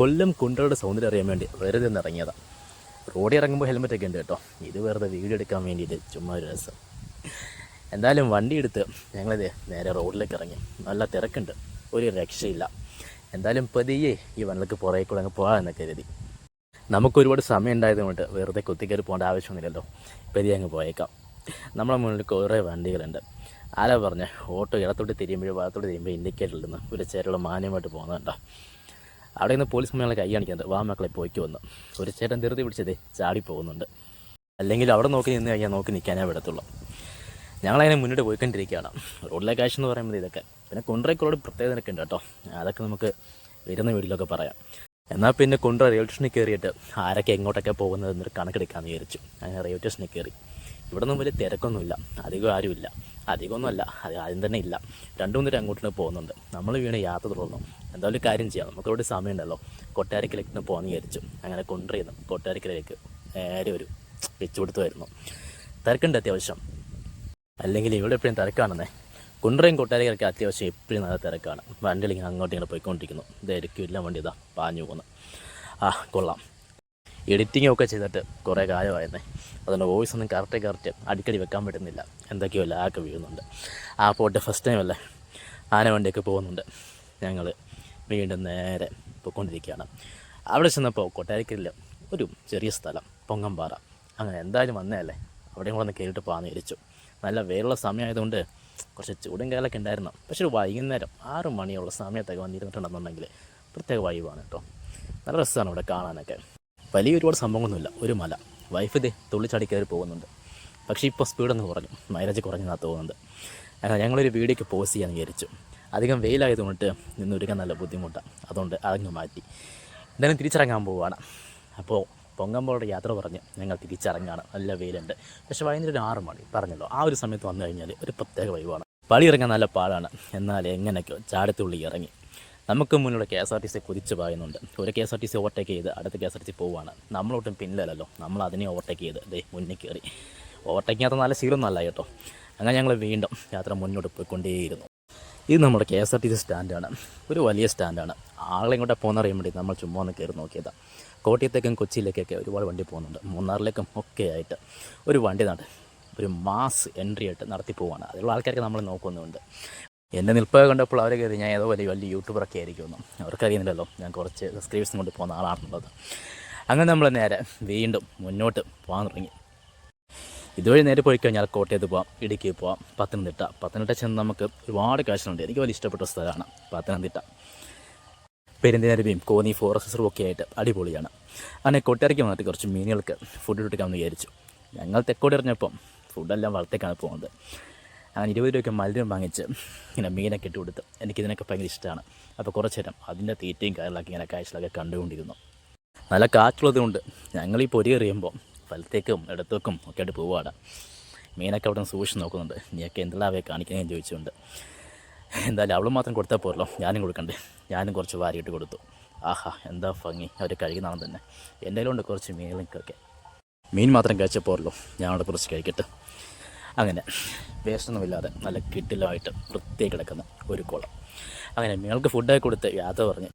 കൊല്ലം കുണ്ടകളുടെ സൗന്ദര്യം അറിയാൻ വേണ്ടി വെറുതെ ഒന്ന് ഇറങ്ങിയതാണ്. റോഡിൽ ഇറങ്ങുമ്പോൾ ഹെൽമെറ്റൊക്കെ ഉണ്ട് കേട്ടോ. ഇത് വെറുതെ വീഡിയോ എടുക്കാൻ വേണ്ടിയിട്ട് ചുമ്മാ ഒരു രസം. എന്തായാലും വണ്ടി എടുത്ത് ഞങ്ങളിത് നേരെ റോഡിലേക്ക് ഇറങ്ങി. നല്ല തിരക്കുണ്ട്, ഒരു രക്ഷയില്ല. എന്തായാലും പതിയെ ഈ വണ്ടിക്ക് പുറകെ കൂടെ അങ്ങ് പോകാമെന്നൊക്കെ കരുതി. നമുക്കൊരുപാട് സമയം ഉണ്ടായതുകൊണ്ട് വെറുതെ കുത്തിക്കയറി പോകേണ്ട ആവശ്യമൊന്നുമില്ലല്ലോ. പതിയെ അങ്ങ് പോയേക്കാം. നമ്മളെ മുന്നിൽ കുറേ വണ്ടികളുണ്ട്. ആരാ പറഞ്ഞ ഓട്ടോ ഇടത്തോട്ട് തിരിയുമ്പോഴും ഭാഗത്തോട്ട് തിരിയുമ്പോൾ ഇൻഡിക്കേറ്ററിൽ നിന്ന് ഒരു ചേരുള്ള മാന്യമായിട്ട് പോകുന്നുണ്ടോ. അവിടെ നിന്ന് പോലീസ് മക്കളെ കൈ കാണിക്കുന്നത് വാ മക്കളെ പോയിക്ക് വന്ന് ഒരു ചേട്ടൻ ധൃതി പിടിച്ചതേ ചാടി പോകുന്നുണ്ട്. അല്ലെങ്കിൽ അവിടെ നോക്കി നിന്ന് കഴിഞ്ഞാൽ നോക്കി നിൽക്കാനേ വിടത്തുള്ളൂ. ഞങ്ങളതിനെ മുന്നോട്ട് പോയിക്കൊണ്ടിരിക്കുകയാണ്. റോഡിലെ കാഴ്ച എന്ന് പറയുന്നത് ഇതൊക്കെ. പിന്നെ കുണ്ട്രയ്ക്കുള്ളൊരു പ്രത്യേകത ഒക്കെ ഉണ്ട് കേട്ടോ. അതൊക്കെ നമുക്ക് വരുന്ന വീട്ടിലൊക്കെ പറയാം. എന്നാൽ പിന്നെ കുണ്ട്ര റെയിൽവേ സ്റ്റേഷനിൽ കയറിയിട്ട് ആരൊക്കെ എങ്ങോട്ടൊക്കെ പോകുന്നത് എന്നൊരു കണക്കെടുക്കാമെന്ന് വിചാരിച്ചു. അങ്ങനെ റെയിൽവേ സ്റ്റേഷനിൽ കയറി. ഇവിടെ ഒന്നും വലിയ തിരക്കൊന്നുമില്ല, അധികം ആരുമില്ല. അധികമൊന്നുമല്ല, അത് ആദ്യം തന്നെ ഇല്ല. 2-3 പേര് അങ്ങോട്ട് പോകുന്നുണ്ട്. നമ്മൾ വീണ് യാത്ര തുടർന്നു. എന്തായാലും കാര്യം ചെയ്യാം, നമുക്കിവിടെ സമയം ഉണ്ടല്ലോ. കൊട്ടാരക്കലേക്ക് പോകാമെന്ന് വിചാരിച്ചു. അങ്ങനെ കൊണ്ടുവരുന്നു കൊട്ടാരക്കരയിലേക്ക് നേരെ ഒരു വെച്ച് കൊടുത്തുമായിരുന്നു. തിരക്കുണ്ട് അത്യാവശ്യം, അല്ലെങ്കിൽ ഇവിടെ എപ്പോഴും തിരക്കാണെന്നേ. കുണ്ട്രയും കൊട്ടാരക്കരയ്ക്ക് അത്യാവശ്യം എപ്പോഴും നല്ല തിരക്കാണ്. വണ്ടികൾ ഇങ്ങനെ അങ്ങോട്ടും ഇങ്ങനെ പോയിക്കൊണ്ടിരിക്കുന്നു. ഇതായിരിക്കും ഇല്ല വണ്ടി ഇതാ പാഞ്ഞു പോകുന്നു. കൊള്ളാം. എഡിറ്റിംഗ് ഒക്കെ ചെയ്തിട്ട് കുറേ കാലമായിരുന്നേ. അതുകൊണ്ട് വോയിസ് ഒന്നും കറക്റ്റ് അടിക്കടി വെക്കാൻ പറ്റുന്നില്ല. എന്തൊക്കെയോ ലാക്ക് വീഴുന്നുണ്ട്. പോട്ടെ, ഫസ്റ്റ് ടൈം അല്ലേ. ആന വണ്ടിയൊക്കെ പോകുന്നുണ്ട്. ഞങ്ങൾ വീണ്ടും നേരെ പോയിക്കൊണ്ടിരിക്കുകയാണ്. അവിടെ ചെന്നപ്പോൾ കൊട്ടാരക്കരയിൽ ഒരു ചെറിയ സ്ഥലം പൊങ്ങമ്പാറ. അങ്ങനെ എന്തായാലും വന്നതല്ലേ, അവിടെയും കൂടെ ഒന്ന് കയറിയിട്ട് പോകാമെന്ന് വിചാരിച്ചു. നല്ല വേറുള്ള സമയമായതുകൊണ്ട് കുറച്ച് ചൂടും കാലൊക്കെ ഉണ്ടായിരുന്നു. പക്ഷേ ഒരു വൈകുന്നേരം 6 മണിയുള്ള സമയത്തൊക്കെ വന്നിരുന്നിട്ടുണ്ടെന്നുണ്ടെങ്കിൽ പ്രത്യേക വൈബാണ് കേട്ടോ. നല്ല രസമാണ് ഇവിടെ കാണാനൊക്കെ. വലിയ ഒരുപാട് സംഭവമൊന്നുമില്ല. ഒരു മല, വൈഫ് ഇതേ തുള്ളിച്ചാടി കയറി പോകുന്നുണ്ട്. പക്ഷേ ഇപ്പോൾ സ്പീഡൊന്ന് കുറഞ്ഞു, മൈലേജ് കുറഞ്ഞെന്നാണ് തോന്നുന്നത്. അങ്ങനെ ഞങ്ങളൊരു വീഡിയോക്ക് പോസ്റ്റ് ചെയ്യാൻ വിചാരിച്ചു. അധികം വെയിലായതുകൊണ്ട് നിന്നൊരുക്കാൻ നല്ല ബുദ്ധിമുട്ടാണ്. അതുകൊണ്ട് അതങ്ങ് മാറ്റി. എന്തായാലും തിരിച്ചിറങ്ങാൻ പോവുകയാണ്. അപ്പോൾ പൊങ്ങമ്പോളുടെ യാത്ര പറഞ്ഞ് ഞങ്ങൾ തിരിച്ചിറങ്ങുകയാണ്. നല്ല വെയിലുണ്ട്. പക്ഷേ വൈകുന്നേരം 6 മണി പറഞ്ഞല്ലോ, ആ ഒരു സമയത്ത് വന്നു കഴിഞ്ഞാൽ ഒരു പ്രത്യേക വൈബാണ്. പടി ഇറങ്ങാൻ നല്ല പാടാണ്. എന്നാൽ എങ്ങനെയൊക്കെയോ ചാടത്തുള്ളി ഇറങ്ങി. നമുക്ക് മുന്നിലുള്ള KSRTC കുതിച്ച് പായുന്നുണ്ട്. ഒരു KSRTC ഓവർടേക്ക് ചെയ്ത് അടുത്ത KSRTC പോവുകയാണ്. നമ്മളൊട്ടും പിന്നിലല്ലോ, നമ്മൾ അതിനെ ഓവർടേക്ക് ചെയ്ത് ദേ മുന്നിൽ കയറി. ഓവർടേക്ക് ചെയ്യാത്ത നല്ല ശീലമൊന്നും അല്ല കേട്ടോ. അങ്ങനെ ഞങ്ങൾ വീണ്ടും യാത്ര മുന്നോട്ട് പോയിക്കൊണ്ടേയിരുന്നു. ഇത് നമ്മുടെ KSRTC സ്റ്റാൻഡാണ്. ഒരു വലിയ സ്റ്റാൻഡാണ്. ആളെ ഇങ്ങോട്ട് പോകുന്നറിയാൻ വേണ്ടി നമ്മൾ ചുമ്മാ ഒന്ന് കയറി നോക്കിയതാണ്. കോട്ടയത്തേക്കും കൊച്ചിയിലേക്കൊക്കെ ഒരുപാട് വണ്ടി പോകുന്നുണ്ട്. മൂന്നാറിലേക്കും ഒക്കെ ആയിട്ട് ഒരു വണ്ടി ഒരു മാസ് എൻട്രി ആയിട്ട് നടത്തി പോവുകയാണ്. അതിലുള്ള ആൾക്കാർക്ക് നമ്മൾ നോക്കുന്നുണ്ട്. എൻ്റെ നിൽപ്പ് കണ്ടപ്പോൾ അവരെ കയറി ഞാൻ ഏതോ വലിയ യൂട്യൂബറൊക്കെ ആയിരിക്കുമെന്ന്. അവർക്കറിയുന്നില്ലല്ലോ ഞാൻ കുറച്ച് സബ്സ്ക്രൈബേഴ്സും കൊണ്ട് പോകുന്ന ആളാണെന്നുള്ളത്. അങ്ങനെ നമ്മൾ നേരെ വീണ്ടും മുന്നോട്ട് പോകാൻ തുടങ്ങി. ഇതുവഴി നേരെ പോയി കഴിഞ്ഞാൽ കോട്ടയത്ത് പോകാം, ഇടുക്കി പോകാം, പത്തനംതിട്ട ചെന്ന് നമുക്ക് ഒരുപാട് കാഴ്ചകളുണ്ട്. എനിക്ക് വലിയ ഇഷ്ടപ്പെട്ട സ്ഥലമാണ് പത്തനംതിട്ട. പെരുന്തേനരുവിയും കോന്നി ഫോറസ്റ്റ് റിസർവും ഒക്കെ ആയിട്ട് അടിപൊളിയാണ്. അങ്ങനെ കൊട്ടാരയ്ക്ക് വന്നിട്ട് കുറച്ച് മീനുകൾക്ക് ഫുഡ് എടുക്കാമെന്ന് വിചാരിച്ചു. ഞങ്ങൾ തെക്കോട്ട് എറിഞ്ഞപ്പം ഫുഡെല്ലാം വളർത്തേക്കാണ് പോകുന്നത്. അങ്ങനെ 20 രൂപയ്ക്ക് മത്സ്യം വാങ്ങിച്ച് ഇങ്ങനെ മീനൊക്കെ ഇട്ട് കൊടുത്ത്. എനിക്കിതിനൊക്കെ ഭയങ്കര ഇഷ്ടമാണ്. അപ്പോൾ കുറച്ച് നേരം അതിൻ്റെ തീറ്റയും കാര്യങ്ങളൊക്കെ ഇങ്ങനെ കാഴ്ചകളൊക്കെ കണ്ടുകൊണ്ടിരുന്നു. നല്ല കാറ്റുള്ളത് കൊണ്ട് ഞങ്ങൾ ഈ പൊരി എറിയുമ്പോൾ വലത്തേക്കും ഇടത്തേക്കും ഒക്കെ ആയിട്ട് പോവുകയാണ്. മീനൊക്കെ അവിടെ നിന്ന് സൂക്ഷിച്ച് നോക്കുന്നുണ്ട്. നീയൊക്കെ എന്തെല്ലാം കാണിക്കാൻ ചോദിച്ചുകൊണ്ട്. എന്തായാലും അവൾ മാത്രം കൊടുത്താൽ പോരല്ലോ, ഞാനും കൊടുക്കണ്ടേ. ഞാനും കുറച്ച് വാരിയിട്ട് കൊടുത്തു. എന്താ ഭംഗി, അവർ കഴിക്കുന്നതാണ് തന്നെ. എൻ്റെ കയ്യിലുണ്ട് കുറച്ച് മീനുകൾക്കൊക്കെ. മീൻ മാത്രം കഴിച്ചാൽ പോരല്ലോ, ഞാനവിടെ കുറച്ച് കഴിക്കട്ടെ. അങ്ങനെ വേസ്റ്റൊന്നുമില്ലാതെ നല്ല കിട്ടിലായിട്ട് വൃത്തിയായി കിടക്കുന്ന ഒരു കുളം. അങ്ങനെ മീനുകൾക്ക് ഫുഡൊക്കെ കൊടുത്ത് യാത്ര പറഞ്ഞ്